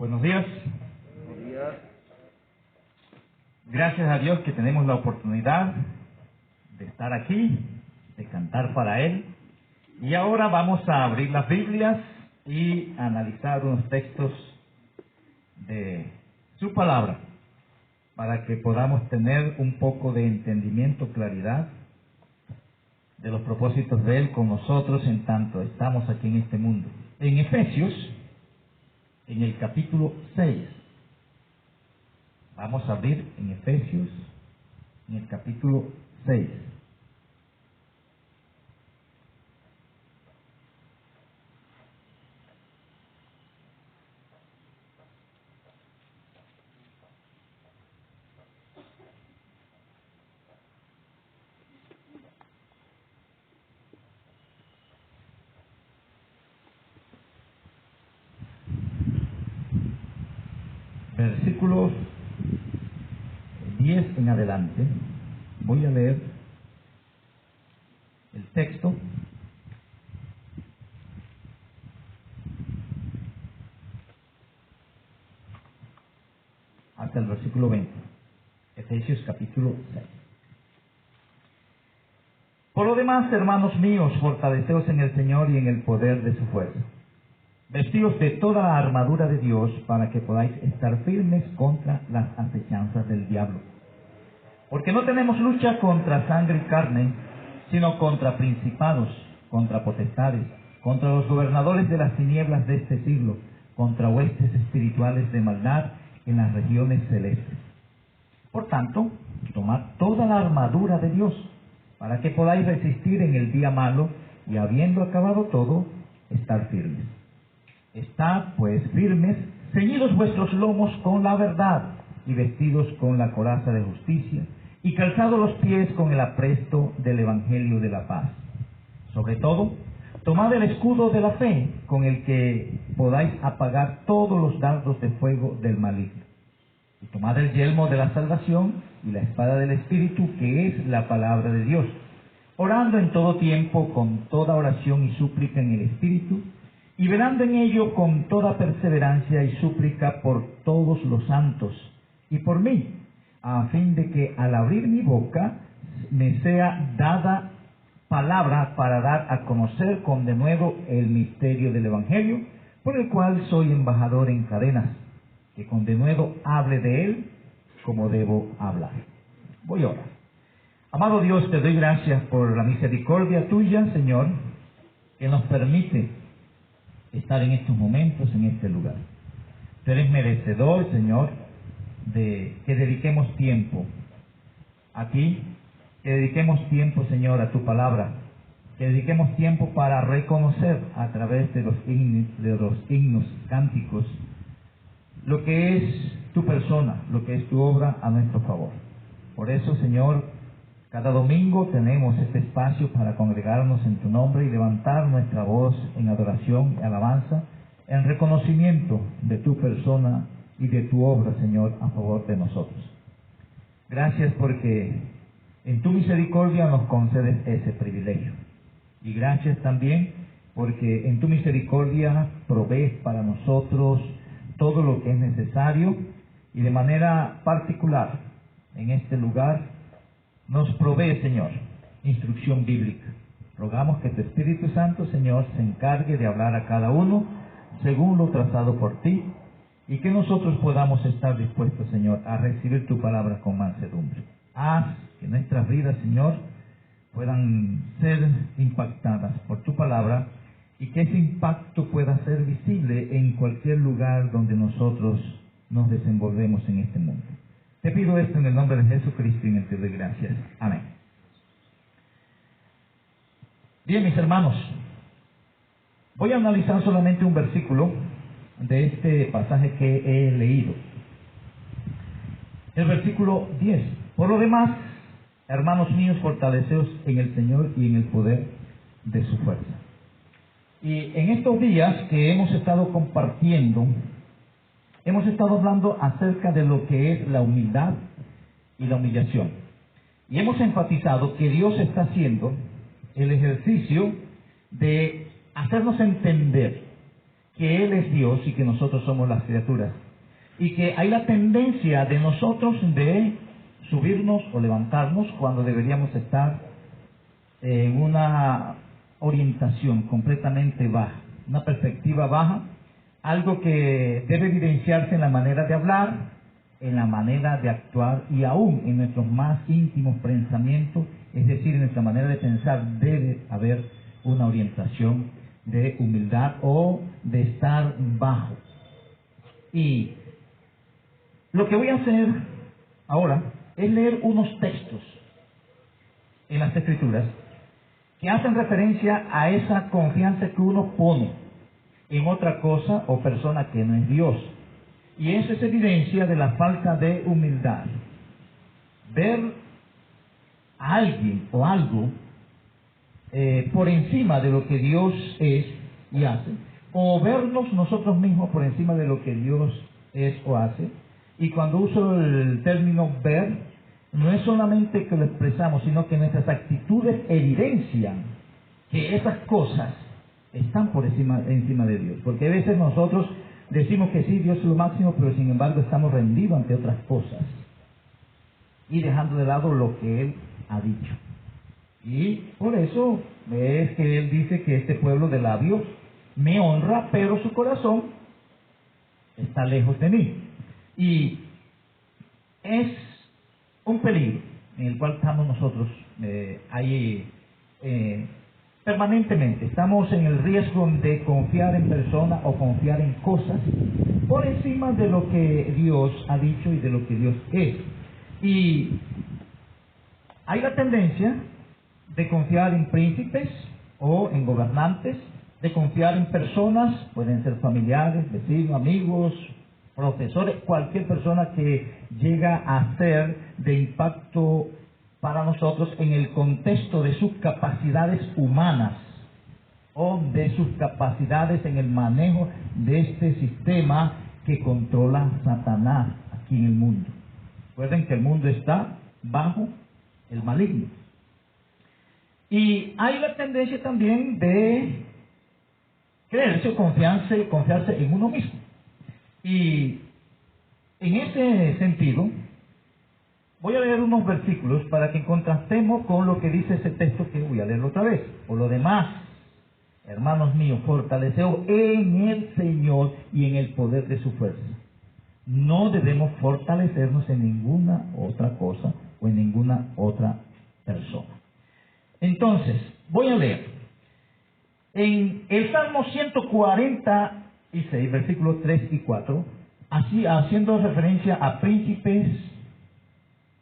Buenos días. Buenos días. Gracias a Dios que tenemos la oportunidad de estar aquí, de cantar para Él. Y ahora vamos a abrir las Biblias y analizar unos textos de su palabra para que podamos tener un poco de entendimiento, claridad de los propósitos de Él con nosotros en tanto estamos aquí en este mundo. En Efesios, en el capítulo 6, vamos a abrir en Efesios, en el capítulo 6. Versículos 10 en adelante, voy a leer el texto. Hasta el versículo 20. Efesios capítulo 6. Por lo demás, hermanos míos, fortaleceos en el Señor y en el poder de su fuerza. Vestidos de toda la armadura de Dios para que podáis estar firmes contra las acechanzas del diablo. Porque no tenemos lucha contra sangre y carne, sino contra principados, contra potestades, contra los gobernadores de las tinieblas de este siglo, contra huestes espirituales de maldad en las regiones celestes. Por tanto, tomad toda la armadura de Dios, para que podáis resistir en el día malo, y habiendo acabado todo, estar firmes. Estad, pues, firmes, ceñidos vuestros lomos con la verdad, y vestidos con la coraza de justicia, y calzados los pies con el apresto del Evangelio de la paz. Sobre todo, tomad el escudo de la fe, con el que podáis apagar todos los dardos de fuego del maligno. Y tomad el yelmo de la salvación y la espada del Espíritu, que es la palabra de Dios, orando en todo tiempo con toda oración y súplica en el Espíritu, y velando en ello con toda perseverancia y súplica por todos los santos, y por mí, a fin de que al abrir mi boca me sea dada palabra para dar a conocer con denuedo el misterio del Evangelio, por el cual soy embajador en cadenas, que con denuedo hable de él como debo hablar. Voy a orar. Amado Dios, te doy gracias por la misericordia tuya, Señor, que nos permite estar en estos momentos, en este lugar. Tú eres merecedor, Señor, de que dediquemos tiempo aquí, que dediquemos tiempo, Señor, a tu palabra, que dediquemos tiempo para reconocer a través de los himnos, cánticos, lo que es tu persona, lo que es tu obra a nuestro favor. Por eso, Señor, cada domingo tenemos este espacio para congregarnos en tu nombre y levantar nuestra voz en adoración y alabanza, en reconocimiento de tu persona y de tu obra, Señor, a favor de nosotros. Gracias porque en tu misericordia nos concedes ese privilegio. Y gracias también porque en tu misericordia provees para nosotros todo lo que es necesario, y de manera particular en este lugar nos provee, Señor, instrucción bíblica. Rogamos que tu Espíritu Santo, Señor, se encargue de hablar a cada uno según lo trazado por ti, y que nosotros podamos estar dispuestos, Señor, a recibir tu palabra con mansedumbre. Haz que nuestras vidas, Señor, puedan ser impactadas por tu palabra, y que ese impacto pueda ser visible en cualquier lugar donde nosotros nos desenvolvemos en este mundo. Te pido esto en el nombre de Jesucristo y en el que te doy gracias. Amén. Bien, mis hermanos, voy a analizar solamente un versículo de este pasaje que he leído. El versículo 10. Por lo demás, hermanos míos, fortaleceos en el Señor y en el poder de su fuerza. Y en estos días que hemos estado compartiendo, hemos estado hablando acerca de lo que es la humildad y la humillación. Y hemos enfatizado que Dios está haciendo el ejercicio de hacernos entender que Él es Dios y que nosotros somos las criaturas. Y que hay la tendencia de nosotros de subirnos o levantarnos cuando deberíamos estar en una orientación completamente baja, una perspectiva baja, algo que debe evidenciarse en la manera de hablar, en la manera de actuar y aún en nuestros más íntimos pensamientos, es decir, en nuestra manera de pensar debe haber una orientación de humildad o de estar bajo. Y lo que voy a hacer ahora es leer unos textos en las Escrituras que hacen referencia a esa confianza que uno pone en otra cosa o persona que no es Dios. Y eso es evidencia de la falta de humildad. Ver a alguien o algo por encima de lo que Dios es y hace, o vernos nosotros mismos por encima de lo que Dios es o hace. Y cuando uso el término ver, no es solamente que lo expresamos, sino que nuestras actitudes evidencian que esas cosas están por encima de Dios. Porque a veces nosotros decimos que sí, Dios es lo máximo, pero sin embargo estamos rendidos ante otras cosas y dejando de lado lo que Él ha dicho. Y por eso es que Él dice que este pueblo de labios me honra, pero su corazón está lejos de mí. Y es un peligro en el cual estamos nosotros ahí permanentemente. Estamos en el riesgo de confiar en personas o confiar en cosas por encima de lo que Dios ha dicho y de lo que Dios es. Y hay la tendencia de confiar en príncipes o en gobernantes, de confiar en personas, pueden ser familiares, vecinos, amigos, profesores, cualquier persona que llega a ser de impacto para nosotros en el contexto de sus capacidades humanas o de sus capacidades en el manejo de este sistema que controla Satanás aquí en el mundo. Recuerden que el mundo está bajo el maligno. Y hay la tendencia también de creerse o confiarse en uno mismo. Y en ese sentido, voy a leer unos versículos para que contrastemos con lo que dice ese texto que voy a leer otra vez. Por lo demás, hermanos míos, fortaleceos en el Señor y en el poder de su fuerza. No debemos fortalecernos en ninguna otra cosa o en ninguna otra persona. Entonces, voy a leer. En el Salmo 146, versículos 3 y 4, así haciendo referencia a príncipes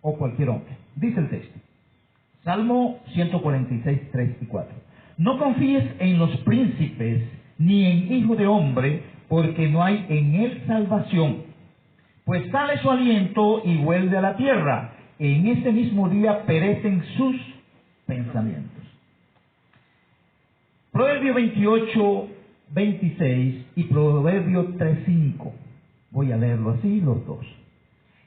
o cualquier hombre. Dice el texto. Salmo 146, 3 y 4. No confíes en los príncipes ni en hijo de hombre, porque no hay en él salvación. Pues sale su aliento y vuelve a la tierra. En ese mismo día perecen sus pensamientos. Proverbio 28, 26 y Proverbio 3, 5. Voy a leerlo así, los dos.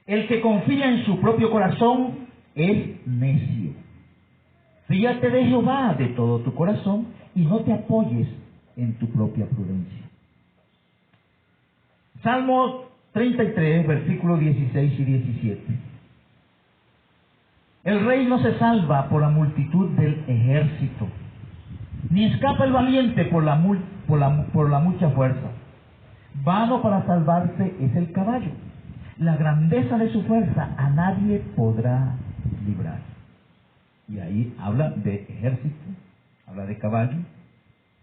El que confía en su propio corazón es necio. Fíate de Jehová de todo tu corazón y no te apoyes en tu propia prudencia. Salmo 33, versículos 16 y 17. El rey no se salva por la multitud del ejército, ni escapa el valiente por la mucha fuerza. Vano para salvarse es el caballo. La grandeza de su fuerza a nadie podrá librar. Y ahí habla de ejército, habla de caballo.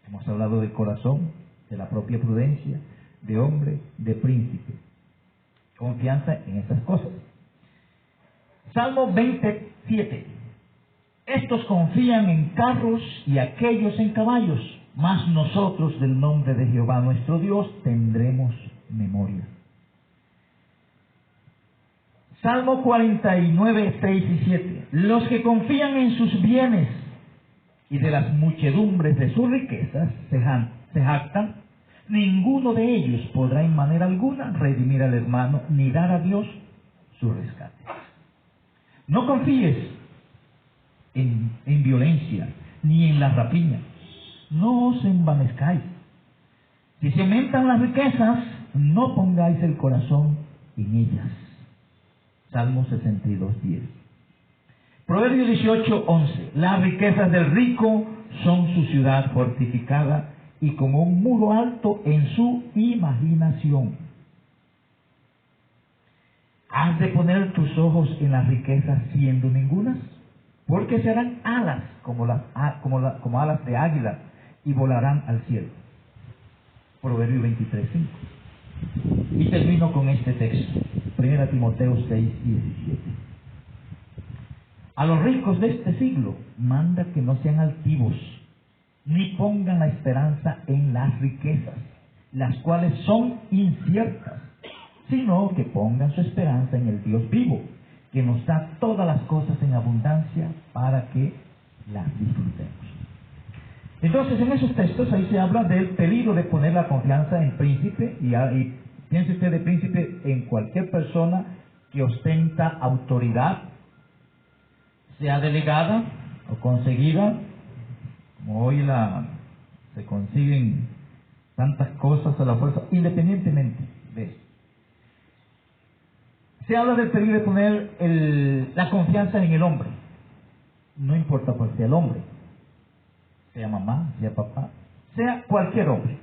Hemos hablado del corazón, de la propia prudencia, de hombre, de príncipe. Confianza en esas cosas. Salmo 27. Estos confían en carros y aquellos en caballos, mas nosotros del nombre de Jehová nuestro Dios tendremos memoria. Salmo 49, 6 y 7. Los que confían en sus bienes y de las muchedumbres de sus riquezas se jactan, ninguno de ellos podrá en manera alguna redimir al hermano ni dar a Dios su rescate. No confíes en violencia ni en la rapiña. No os envanezcáis. Si se aumentan las riquezas, no pongáis el corazón en ellas. Salmo 62:10. Proverbio 18:11. Las riquezas del rico son su ciudad fortificada y como un muro alto en su imaginación. ¿Has de poner tus ojos en las riquezas siendo ningunas? Porque serán alas como alas de águila y volarán al cielo. Proverbio 23:5. Y termino con este texto, 1 Timoteo 6:17. A los ricos de este siglo manda que no sean altivos, ni pongan la esperanza en las riquezas, las cuales son inciertas, sino que pongan su esperanza en el Dios vivo, que nos da todas las cosas en abundancia para que las disfrutemos. Entonces, en esos textos ahí se habla del peligro de poner la confianza en príncipe, y piense usted de príncipe en cualquier persona que ostenta autoridad, sea delegada o conseguida, como hoy se consiguen tantas cosas a la fuerza, independientemente de eso. Se habla del peligro de poner la confianza en el hombre, no importa cuál sea el hombre, sea mamá, sea papá, sea cualquier hombre,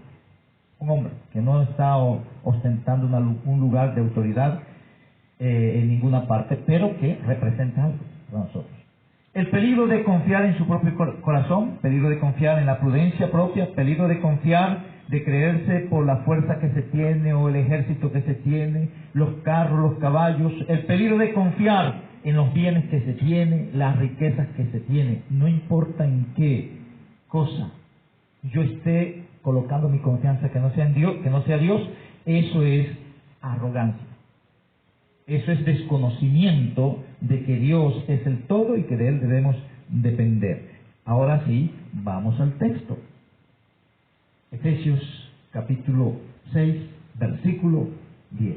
un hombre que no está ostentando un lugar de autoridad en ninguna parte, pero que representa algo para nosotros. El peligro de confiar en su propio corazón, peligro de confiar en la prudencia propia, peligro de confiar, de creerse por la fuerza que se tiene o el ejército que se tiene, los carros, los caballos, el peligro de confiar en los bienes que se tiene, las riquezas que se tiene, no importa en qué cosa yo esté colocando mi confianza que no sea en Dios, que no sea Dios, eso es arrogancia. Eso es desconocimiento de que Dios es el todo y que de Él debemos depender. Ahora sí, vamos al texto. Efesios capítulo 6, versículo 10.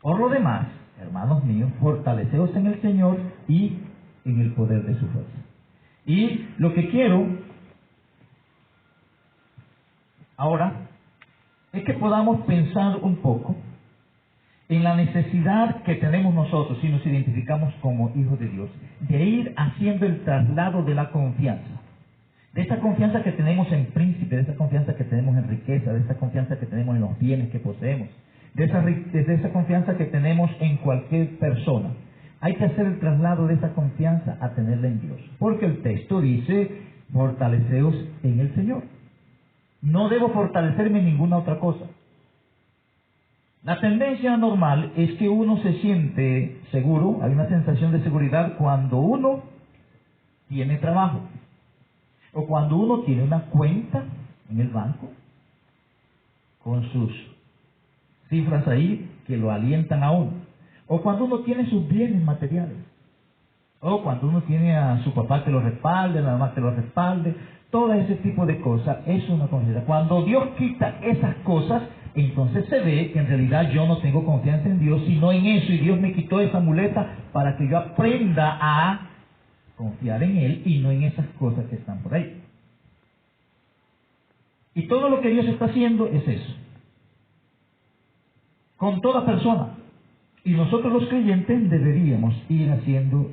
Por lo demás, hermanos míos, fortaleceos en el Señor y en el poder de su fuerza. Y lo que quiero ahora es que podamos pensar un poco en la necesidad que tenemos nosotros, si nos identificamos como hijos de Dios, de ir haciendo el traslado de la confianza. De esa confianza que tenemos en príncipe, de esa confianza que tenemos en riqueza, de esa confianza que tenemos en los bienes que poseemos, de esa confianza que tenemos en cualquier persona. Hay que hacer el traslado de esa confianza a tenerla en Dios. Porque el texto dice, fortaleceos en el Señor. No debo fortalecerme en ninguna otra cosa. La tendencia normal es que uno se siente seguro, hay una sensación de seguridad cuando uno tiene trabajo, o cuando uno tiene una cuenta en el banco, con sus cifras ahí que lo alientan a uno, o cuando uno tiene sus bienes materiales, o cuando uno tiene a su papá que lo respalde, a la mamá que lo respalde, todo ese tipo de cosas es una confianza. Cuando Dios quita esas cosas, entonces se ve que en realidad yo no tengo confianza en Dios, sino en eso, y Dios me quitó esa muleta para que yo aprenda a confiar en Él y no en esas cosas que están por ahí. Y todo lo que Dios está haciendo es eso, con toda persona. Y nosotros los creyentes deberíamos ir haciendo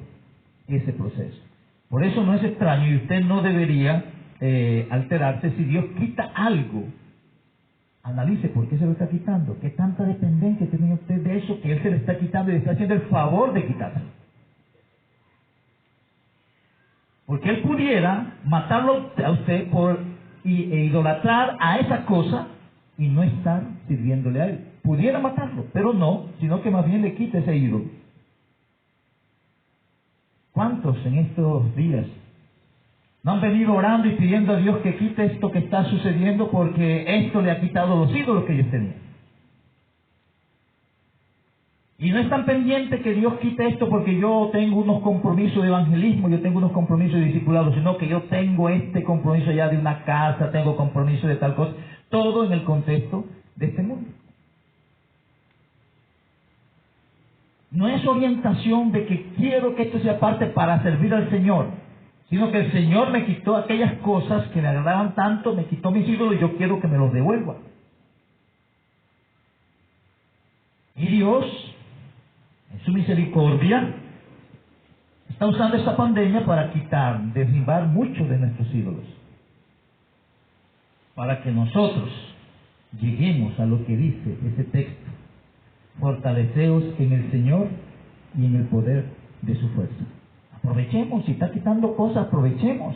ese proceso. Por eso no es extraño y usted no debería alterarse si Dios quita algo. Analice por qué se lo está quitando, qué tanta dependencia tiene usted de eso que Él se le está quitando y le está haciendo el favor de quitárselo. Porque Él pudiera matarlo a usted e idolatrar a esa cosa y no estar sirviéndole a Él. Pudiera matarlo, pero no, sino que más bien le quita ese ídolo. ¿Cuántos en estos días no han venido orando y pidiendo a Dios que quite esto que está sucediendo porque esto le ha quitado los ídolos que ellos tenían? Y no están pendientes que Dios quite esto porque yo tengo unos compromisos de evangelismo, yo tengo unos compromisos de discipulado, sino que yo tengo este compromiso ya de una casa, tengo compromiso de tal cosa, todo en el contexto de este mundo. No es orientación de que quiero que esto sea parte para servir al Señor, sino que el Señor me quitó aquellas cosas que le agradaban tanto, me quitó mis ídolos y yo quiero que me los devuelva. Y Dios, en su misericordia, está usando esta pandemia para derribar muchos de nuestros ídolos. Para que nosotros lleguemos a lo que dice ese texto. Fortaleceos en el Señor y en el poder de su fuerza. Aprovechemos, si está quitando cosas, aprovechemos.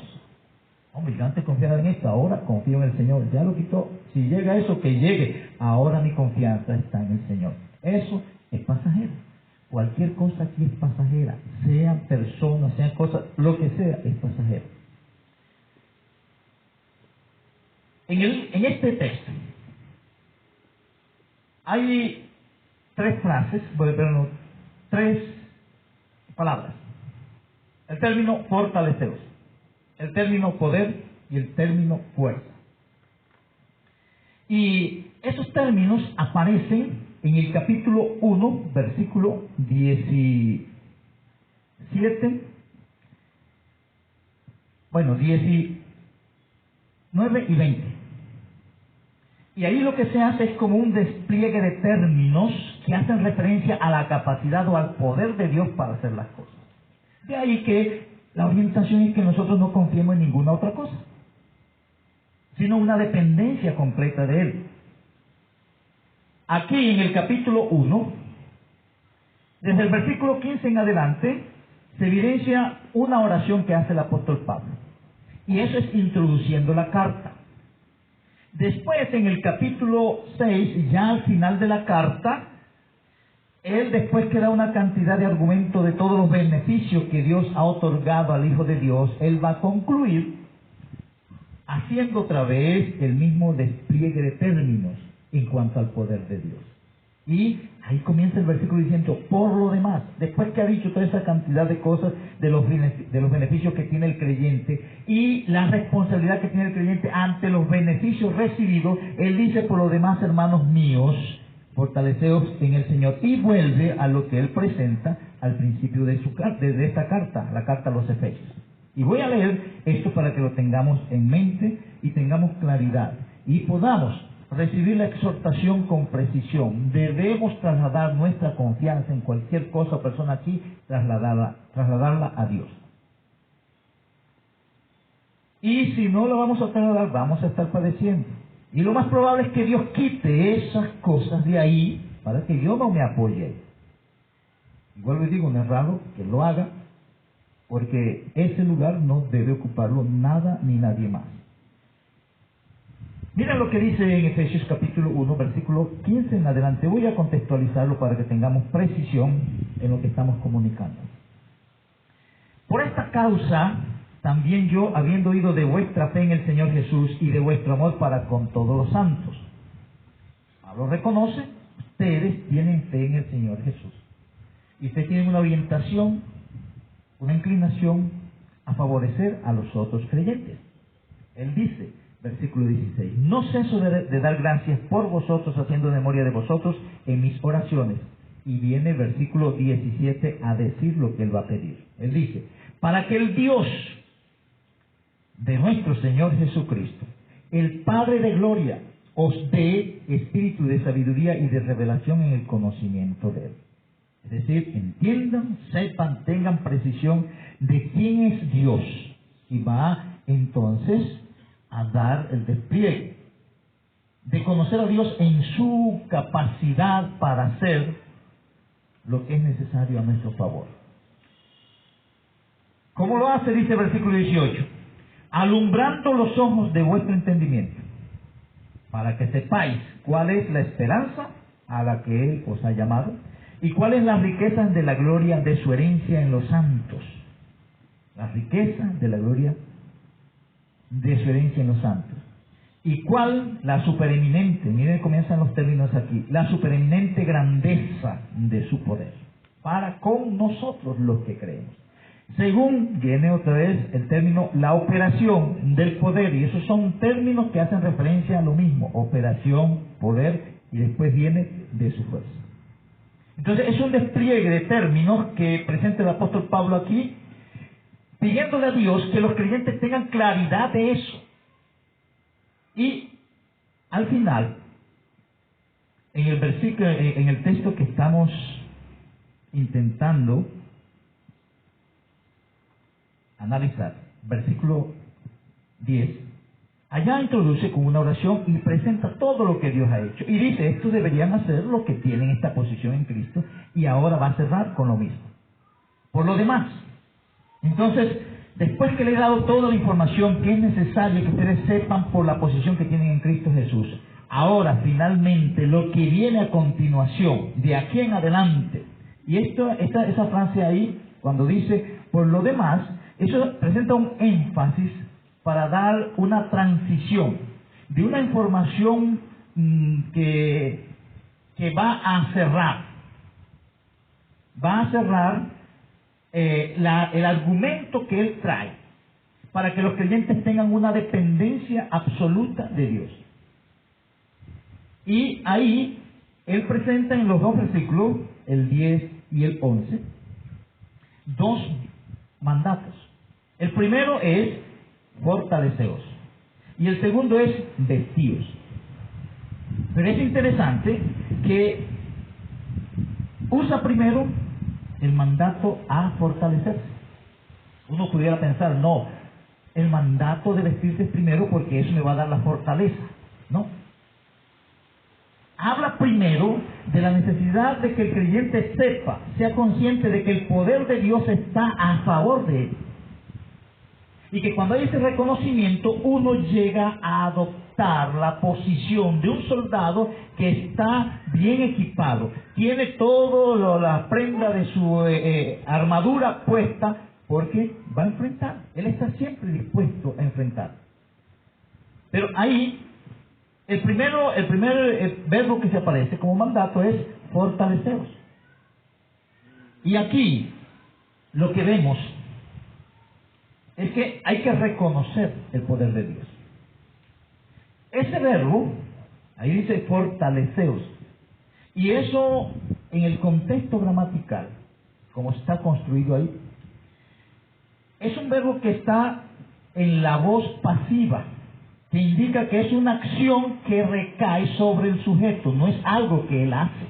Hombre, yo antes confiaba en esto, ahora confío en el Señor. Ya lo quitó. Si llega eso, que llegue. Ahora mi confianza está en el Señor. Eso es pasajero. Cualquier cosa aquí es pasajera. Sean personas, sean cosas, lo que sea, es pasajero. En este texto hay tres frases, tres palabras. El término fortaleceos, el término poder y el término fuerza. Y esos términos aparecen en el capítulo 1, versículo 19 y 20. Y ahí lo que se hace es como un despliegue de términos que hacen referencia a la capacidad o al poder de Dios para hacer las cosas. De ahí que la orientación es que nosotros no confiemos en ninguna otra cosa, sino una dependencia completa de Él. Aquí en el capítulo 1, desde el versículo 15 en adelante, se evidencia una oración que hace el apóstol Pablo. Y eso es introduciendo la carta. Después, en el capítulo 6, ya al final de la carta, él, después que da una cantidad de argumentos de todos los beneficios que Dios ha otorgado al Hijo de Dios, él va a concluir haciendo otra vez el mismo despliegue de términos en cuanto al poder de Dios. Y ahí comienza el versículo diciendo, por lo demás, después que ha dicho toda esa cantidad de cosas de los beneficios que tiene el creyente y la responsabilidad que tiene el creyente ante los beneficios recibidos, él dice, por lo demás, hermanos míos, fortaleceos en el Señor. Y vuelve a lo que él presenta al principio de esta carta, la carta a los Efesios. Y voy a leer esto para que lo tengamos en mente y tengamos claridad y podamos recibir la exhortación con precisión. Debemos trasladar nuestra confianza en cualquier cosa o persona aquí, trasladarla a Dios. Y si no lo vamos a trasladar, vamos a estar padeciendo. Y lo más probable es que Dios quite esas cosas de ahí para que yo no me apoye. Igual les digo, no es raro que lo haga, porque ese lugar no debe ocuparlo nada ni nadie más. Mira lo que dice en Efesios capítulo 1, versículo 15 en adelante. Voy a contextualizarlo para que tengamos precisión en lo que estamos comunicando. Por esta causa, también yo, habiendo oído de vuestra fe en el Señor Jesús y de vuestro amor para con todos los santos. Pablo reconoce, ustedes tienen fe en el Señor Jesús. Y ustedes tienen una orientación, una inclinación a favorecer a los otros creyentes. Él dice, versículo 16, no ceso de dar gracias por vosotros, haciendo memoria de vosotros en mis oraciones. Y viene el versículo 17 a decir lo que él va a pedir. Él dice, para que el Dios de nuestro Señor Jesucristo, el Padre de gloria, os dé espíritu de sabiduría y de revelación en el conocimiento de Él. Es decir, entiendan, sepan, tengan precisión de quién es Dios. Y va entonces a dar el despliegue de conocer a Dios en su capacidad para hacer lo que es necesario a nuestro favor. ¿Cómo lo hace? Dice el versículo 18, alumbrando los ojos de vuestro entendimiento, para que sepáis cuál es la esperanza a la que Él os ha llamado y cuáles las riquezas de la gloria de su herencia en los santos. Las riquezas de la gloria de su herencia en los santos. ¿Y cuál? La supereminente, miren, comienzan los términos aquí, la supereminente grandeza de su poder, para con nosotros los que creemos. Según viene otra vez el término, la operación del poder, y esos son términos que hacen referencia a lo mismo, operación, poder, y después viene de su fuerza. Entonces es un despliegue de términos que presenta el apóstol Pablo aquí, pidiéndole a Dios que los creyentes tengan claridad de eso. Y al final En el versículo, en el texto que estamos intentando analizar, versículo 10, allá introduce con una oración y presenta todo lo que Dios ha hecho. Y dice, estos deberían hacer lo que tienen esta posición en Cristo, y ahora va a cerrar con lo mismo. Por lo demás, entonces, después que le he dado toda la información que es necesaria que ustedes sepan por la posición que tienen en Cristo Jesús, ahora finalmente lo que viene a continuación, de aquí en adelante, y esa frase ahí, cuando dice por lo demás, eso presenta un énfasis para dar una transición de una información que va a cerrar el argumento que él trae para que los creyentes tengan una dependencia absoluta de Dios. Y ahí él presenta en los dos versículos, el 10 y el 11, dos mandatos. El primero es fortaleceos y el segundo es vestíos. Pero es interesante que usa primero el mandato a fortalecerse. Uno pudiera pensar, no, el mandato de vestirse es primero porque eso me va a dar la fortaleza. No. Habla primero de la necesidad de que el creyente sepa, sea consciente de que el poder de Dios está a favor de él. Y que cuando hay ese reconocimiento, uno llega a adoptar la posición de un soldado que está bien equipado, tiene toda la prenda de su armadura puesta, porque va a enfrentar. Él está siempre dispuesto a enfrentar. Pero ahí, el primer verbo que se aparece como mandato es fortaleceos. Y aquí, lo que vemos es que hay que reconocer el poder de Dios. Ese verbo, ahí dice fortaleceos, y eso en el contexto gramatical, como está construido ahí, es un verbo que está en la voz pasiva, que indica que es una acción que recae sobre el sujeto, no es algo que él hace.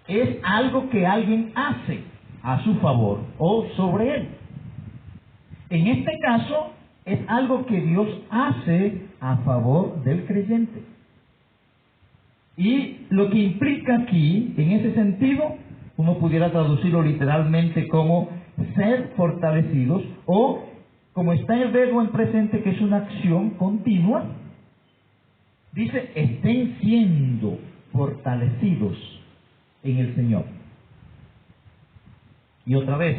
Es algo que alguien hace a su favor o sobre él. En este caso, es algo que Dios hace a favor del creyente. Y lo que implica aquí, en ese sentido, uno pudiera traducirlo literalmente como ser fortalecidos, o como está el verbo en presente, que es una acción continua, dice, estén siendo fortalecidos en el Señor. Y otra vez,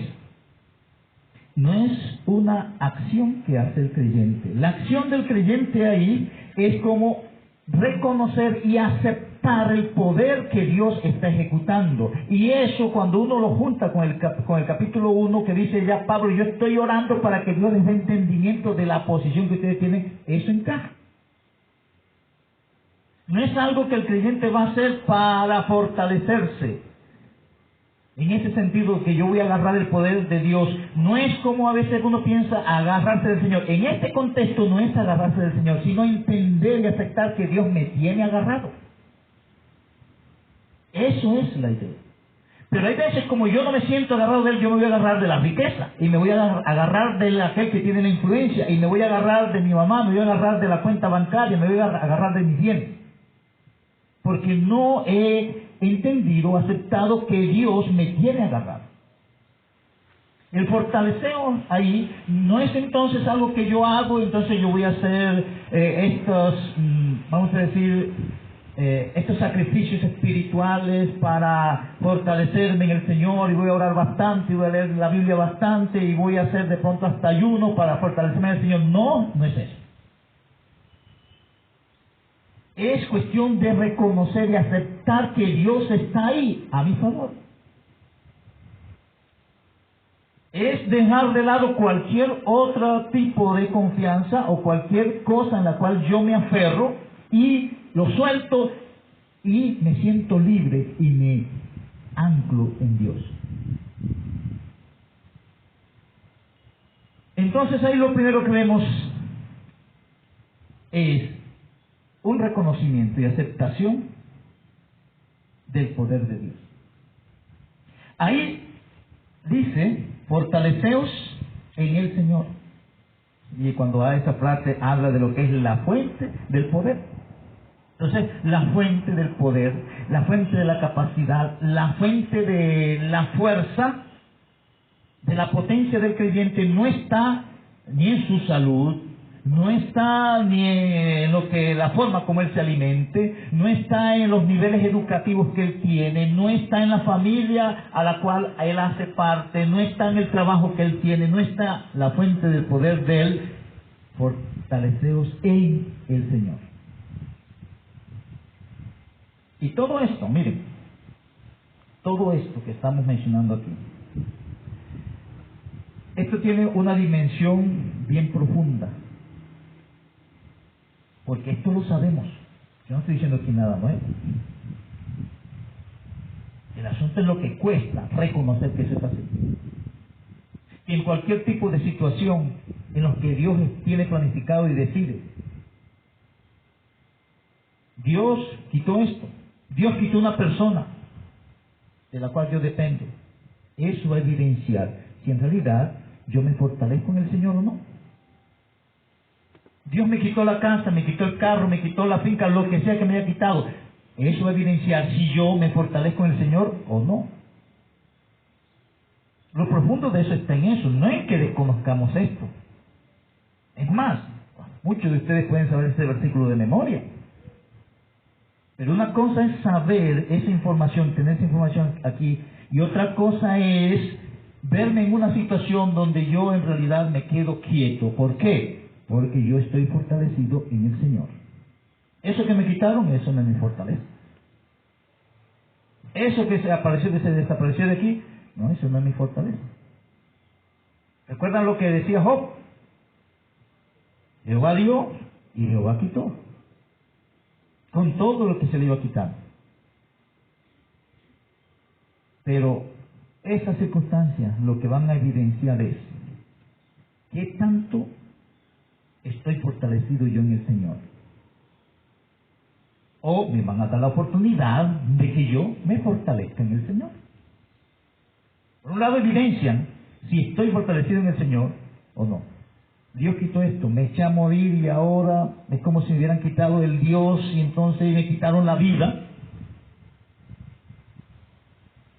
no es una acción que hace el creyente. La acción del creyente ahí es como reconocer y aceptar el poder que Dios está ejecutando. Y eso, cuando uno lo junta con el capítulo 1 que dice ya Pablo, yo estoy orando para que Dios les dé entendimiento de la posición que ustedes tienen, eso encaja. No es algo que el creyente va a hacer para fortalecerse. En ese sentido, que yo voy a agarrar el poder de Dios, no es como a veces uno piensa agarrarse del Señor. En este contexto no es agarrarse del Señor, sino entender y aceptar que Dios me tiene agarrado. Eso es la idea. Pero hay veces, como yo no me siento agarrado de Él, yo me voy a agarrar de la riqueza, y me voy a agarrar de aquel que tiene la influencia, y me voy a agarrar de mi mamá, me voy a agarrar de la cuenta bancaria, me voy a agarrar de mis bienes. Porque no he entendido, aceptado que Dios me tiene agarrado. El fortaleceo ahí no es entonces algo que yo hago, entonces yo voy a hacer vamos a decir, estos sacrificios espirituales para fortalecerme en el Señor, y voy a orar bastante, y voy a leer la Biblia bastante, y voy a hacer de pronto hasta ayuno para fortalecerme en el Señor. No, no es eso. Es cuestión de reconocer y aceptar que Dios está ahí a mi favor. Es dejar de lado cualquier otro tipo de confianza o cualquier cosa en la cual yo me aferro y lo suelto y me siento libre y me anclo en Dios. Entonces ahí lo primero que vemos es un reconocimiento y aceptación del poder de Dios. Ahí dice, fortaleceos en el Señor. Y cuando da esa frase, habla de lo que es la fuente del poder. Entonces, la fuente del poder, la fuente de la capacidad, la fuente de la fuerza, de la potencia del creyente, no está ni en su salud, no está ni en la forma como él se alimente, no está en los niveles educativos que él tiene, no está en la familia a la cual él hace parte, no está en el trabajo que él tiene, no está la fuente del poder de él. Fortaleceos en el Señor. Y todo esto, miren, todo esto que estamos mencionando aquí, esto tiene una dimensión bien profunda, porque esto lo sabemos. Yo no estoy diciendo aquí nada nuevo. El asunto es lo que cuesta reconocer que eso es así. Y en cualquier tipo de situación en la que Dios tiene planificado y decide, Dios quitó esto. Dios quitó una persona de la cual yo dependo. Eso va a evidenciar si en realidad yo me fortalezco en el Señor o no. Dios me quitó la casa, me quitó el carro, me quitó la finca, lo que sea que me haya quitado. Eso va a evidenciar si yo me fortalezco en el Señor o no. Lo profundo de eso está en eso, no en que desconozcamos esto. Es más, muchos de ustedes pueden saber ese versículo de memoria. Pero una cosa es saber esa información, tener esa información aquí, y otra cosa es verme en una situación donde yo en realidad me quedo quieto. ¿Por qué? Porque yo estoy fortalecido en el Señor. Eso que me quitaron, eso no me fortalece. Eso que se desapareció de aquí, no, eso no es mi fortaleza. ¿Recuerdan lo que decía Job? Jehová dio y Jehová quitó. Con todo lo que se le iba a quitar. Pero esas circunstancias lo que van a evidenciar es qué tanto estoy fortalecido yo en el Señor. O me van a dar la oportunidad de que yo me fortalezca en el Señor. Por un lado evidencian si estoy fortalecido en el Señor o no. Dios quitó esto, me eché a morir y ahora es como si me hubieran quitado el Dios y entonces me quitaron la vida.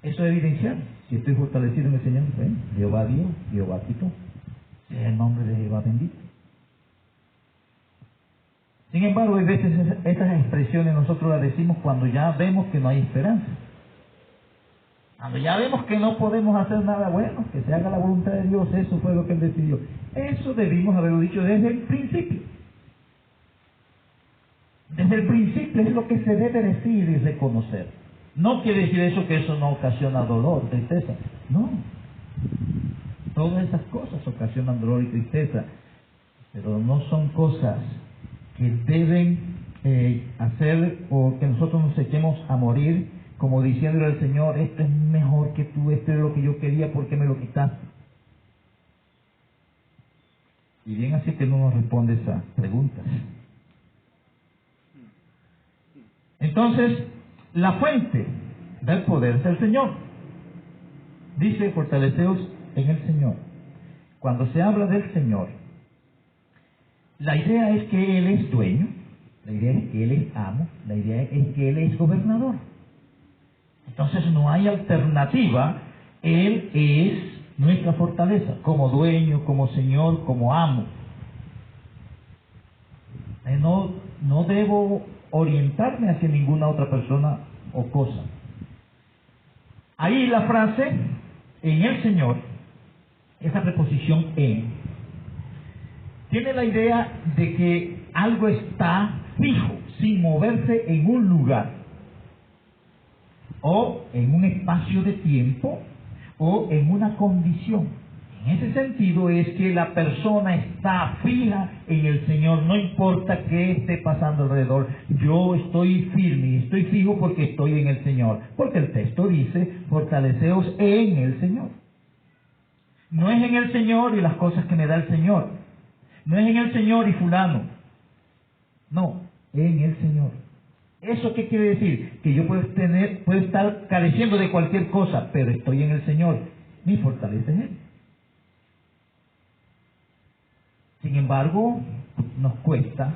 Eso es evidenciar si estoy fortalecido en el Señor. Bueno, Jehová dio, Jehová quitó. Sea el nombre de Jehová bendito. Sin embargo, hay veces estas expresiones nosotros las decimos cuando ya vemos que no hay esperanza. Cuando ya vemos que no podemos hacer nada bueno, que se haga la voluntad de Dios, eso fue lo que Él decidió. Eso debimos haberlo dicho desde el principio. Desde el principio es lo que se debe decir y reconocer. No quiere decir eso que eso no ocasiona dolor, tristeza. No. Todas esas cosas ocasionan dolor y tristeza, pero no son cosas que deben hacer o que nosotros nos echemos a morir como diciéndole al Señor, esto es mejor que tú, esto es lo que yo quería, ¿por qué me lo quitaste? Y bien así que no nos responde esas preguntas. Entonces, la fuente del poder es el Señor. Dice, fortaleceos en el Señor. Cuando se habla del Señor, la idea es que Él es dueño, la idea es que Él es amo, la idea es que Él es gobernador. Entonces no hay alternativa, Él es nuestra fortaleza, como dueño, como Señor, como amo. No debo orientarme hacia ninguna otra persona o cosa. Ahí la frase, en el Señor, esa preposición en, tiene la idea de que algo está fijo, sin moverse en un lugar, o en un espacio de tiempo, o en una condición. En ese sentido es que la persona está fija en el Señor, no importa qué esté pasando alrededor. Yo estoy firme y estoy fijo porque estoy en el Señor. Porque el texto dice, fortaleceos en el Señor. No es en el Señor y las cosas que me da el Señor. No es en el Señor y fulano. No, en el Señor. ¿Eso qué quiere decir? Que yo puedo estar careciendo de cualquier cosa, pero estoy en el Señor. Mi fortaleza es Él. Sin embargo, nos cuesta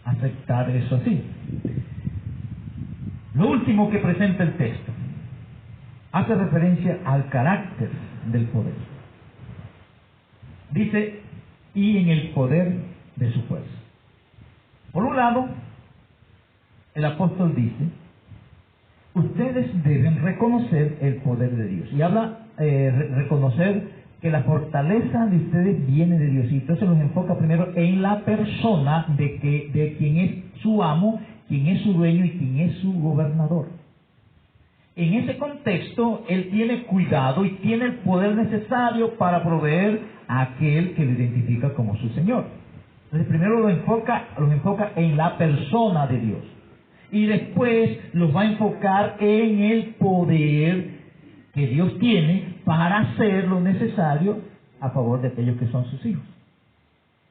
aceptar eso así. Lo último que presenta el texto hace referencia al carácter del poder. Dice, y en el poder de su fuerza. Por un lado, el apóstol dice, ustedes deben reconocer el poder de Dios. Y habla reconocer que la fortaleza de ustedes viene de Dios. Y entonces los enfoca primero en la persona de quien es su amo, quien es su dueño y quien es su gobernador. En ese contexto, él tiene cuidado y tiene el poder necesario para proveer a aquel que lo identifica como su Señor. Entonces primero los enfoca en la persona de Dios. Y después los va a enfocar en el poder que Dios tiene para hacer lo necesario a favor de aquellos que son sus hijos.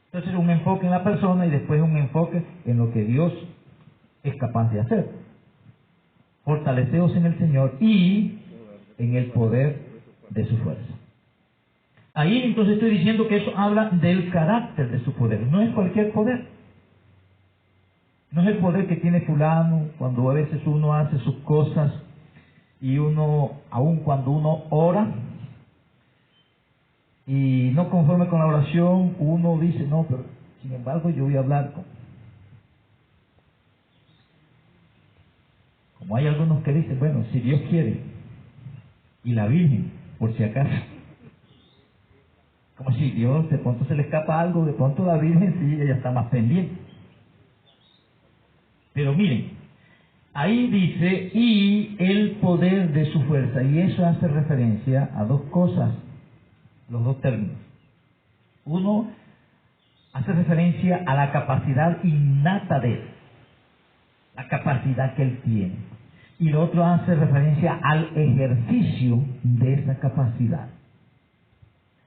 Entonces un enfoque en la persona y después un enfoque en lo que Dios es capaz de hacer. Fortaleceos en el Señor y en el poder de su fuerza. Ahí entonces estoy diciendo que eso habla del carácter de su poder. No es cualquier poder. No es el poder que tiene fulano cuando a veces uno hace sus cosas y uno, aun cuando uno ora y no conforme con la oración, uno dice, no, pero sin embargo yo voy a hablar como hay algunos que dicen, bueno, si Dios quiere, y la Virgen, por si acaso, como si Dios de pronto se le escapa algo, de pronto la Virgen sí, ella está más pendiente. Pero miren, ahí dice, y el poder de su fuerza, y eso hace referencia a dos cosas, los dos términos. Uno hace referencia a la capacidad innata de él, la capacidad que él tiene. Y lo otro hace referencia al ejercicio de esa capacidad.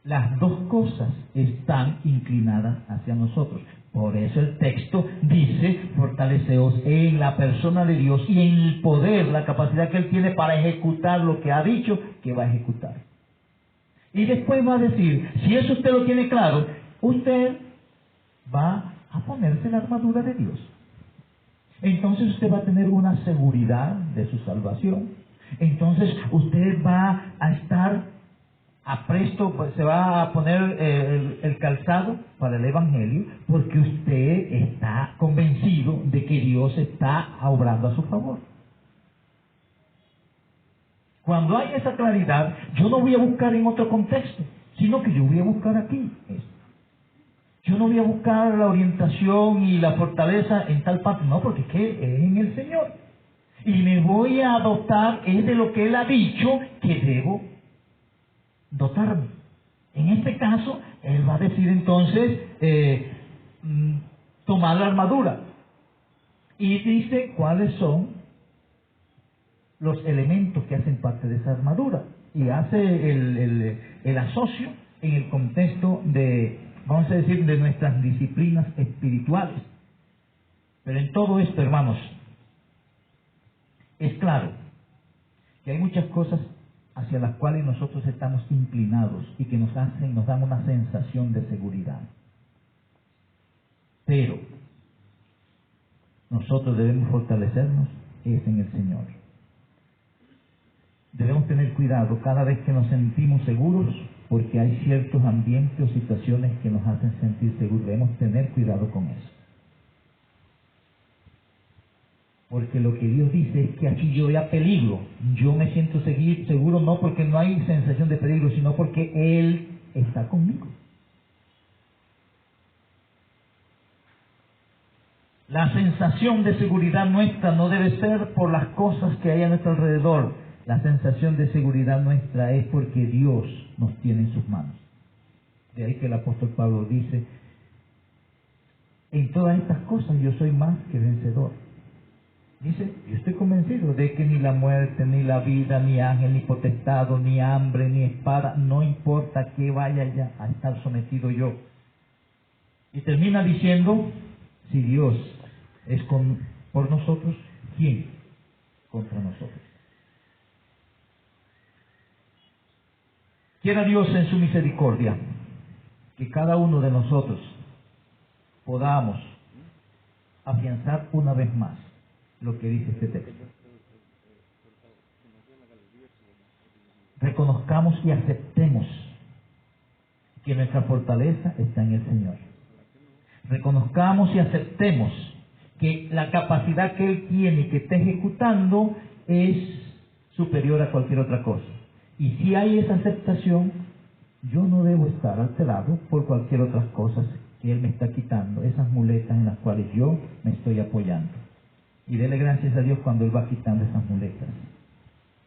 Las dos cosas están inclinadas hacia nosotros. Por eso el texto dice, fortaleceos en la persona de Dios y en el poder, la capacidad que Él tiene para ejecutar lo que ha dicho que va a ejecutar. Y después va a decir, si eso usted lo tiene claro, usted va a ponerse la armadura de Dios. Entonces usted va a tener una seguridad de su salvación. Entonces usted va a estar apresto, pues, se va a poner el calzado para el Evangelio, porque usted está convencido de que Dios está obrando a su favor. Cuando hay esa claridad, yo no voy a buscar en otro contexto, sino que yo voy a buscar aquí esto. Yo no voy a buscar la orientación y la fortaleza en tal parte, no, porque es que es en el Señor. Y me voy a dotar es de lo que Él ha dicho que debo dotarme. En este caso, Él va a decir entonces, tomar la armadura. Y dice cuáles son los elementos que hacen parte de esa armadura. Y hace el asocio en el contexto de, vamos a decir, de nuestras disciplinas espirituales. Pero en todo esto, hermanos, es claro que hay muchas cosas hacia las cuales nosotros estamos inclinados y que nos dan una sensación de seguridad. Pero nosotros debemos fortalecernos es en el Señor. Debemos tener cuidado cada vez que nos sentimos seguros, porque hay ciertos ambientes o situaciones que nos hacen sentir seguros. Debemos tener cuidado con eso. Porque lo que Dios dice es que aquí yo vea peligro. Yo me siento seguro no porque no hay sensación de peligro, sino porque Él está conmigo. La sensación de seguridad nuestra no debe ser por las cosas que hay a nuestro alrededor. La sensación de seguridad nuestra es porque Dios nos tiene en sus manos. De ahí que el apóstol Pablo dice, en todas estas cosas yo soy más que vencedor. Dice, yo estoy convencido de que ni la muerte, ni la vida, ni ángel, ni potestad, ni hambre, ni espada, no importa que vaya ya a estar sometido yo. Y termina diciendo, si Dios es por nosotros, ¿quién contra nosotros? Quiera Dios en su misericordia que cada uno de nosotros podamos afianzar una vez más lo que dice este texto. Reconozcamos y aceptemos que nuestra fortaleza está en el Señor. Reconozcamos y aceptemos que la capacidad que Él tiene y que está ejecutando es superior a cualquier otra cosa. Y si hay esa aceptación, yo no debo estar alterado por cualquier otra cosa que Él me está quitando, esas muletas en las cuales yo me estoy apoyando. Y dele gracias a Dios cuando Él va quitando esas muletas,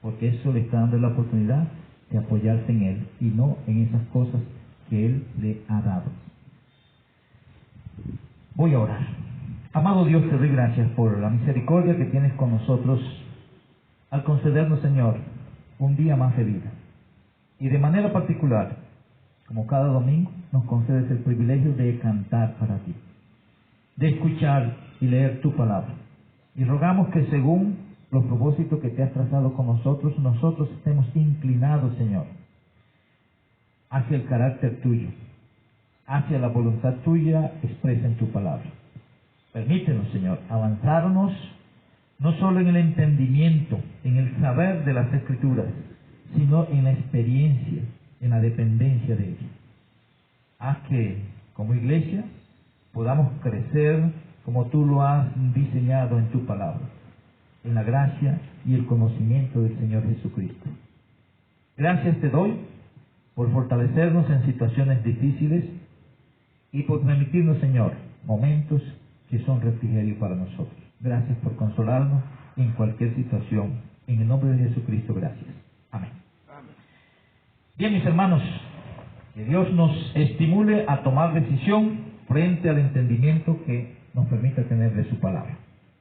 porque eso le está dando la oportunidad de apoyarse en Él y no en esas cosas que Él le ha dado. Voy a orar. Amado Dios, te doy gracias por la misericordia que tienes con nosotros al concedernos, Señor, un día más de vida. Y de manera particular, como cada domingo, nos concedes el privilegio de cantar para ti, de escuchar y leer tu palabra. Y rogamos que según los propósitos que te has trazado con nosotros, nosotros estemos inclinados, Señor, hacia el carácter tuyo, hacia la voluntad tuya expresa en tu palabra. Permítenos, Señor, avanzarnos no solo en el entendimiento, en el saber de las Escrituras, sino en la experiencia, en la dependencia de ellas. Haz que, como iglesia, podamos crecer como tú lo has diseñado en tu palabra, en la gracia y el conocimiento del Señor Jesucristo. Gracias te doy por fortalecernos en situaciones difíciles y por permitirnos, Señor, momentos que son refrigerio para nosotros. Gracias por consolarnos en cualquier situación. En el nombre de Jesucristo, gracias. Amén. Bien, mis hermanos, que Dios nos estimule a tomar decisión frente al entendimiento que nos permita tener de su palabra.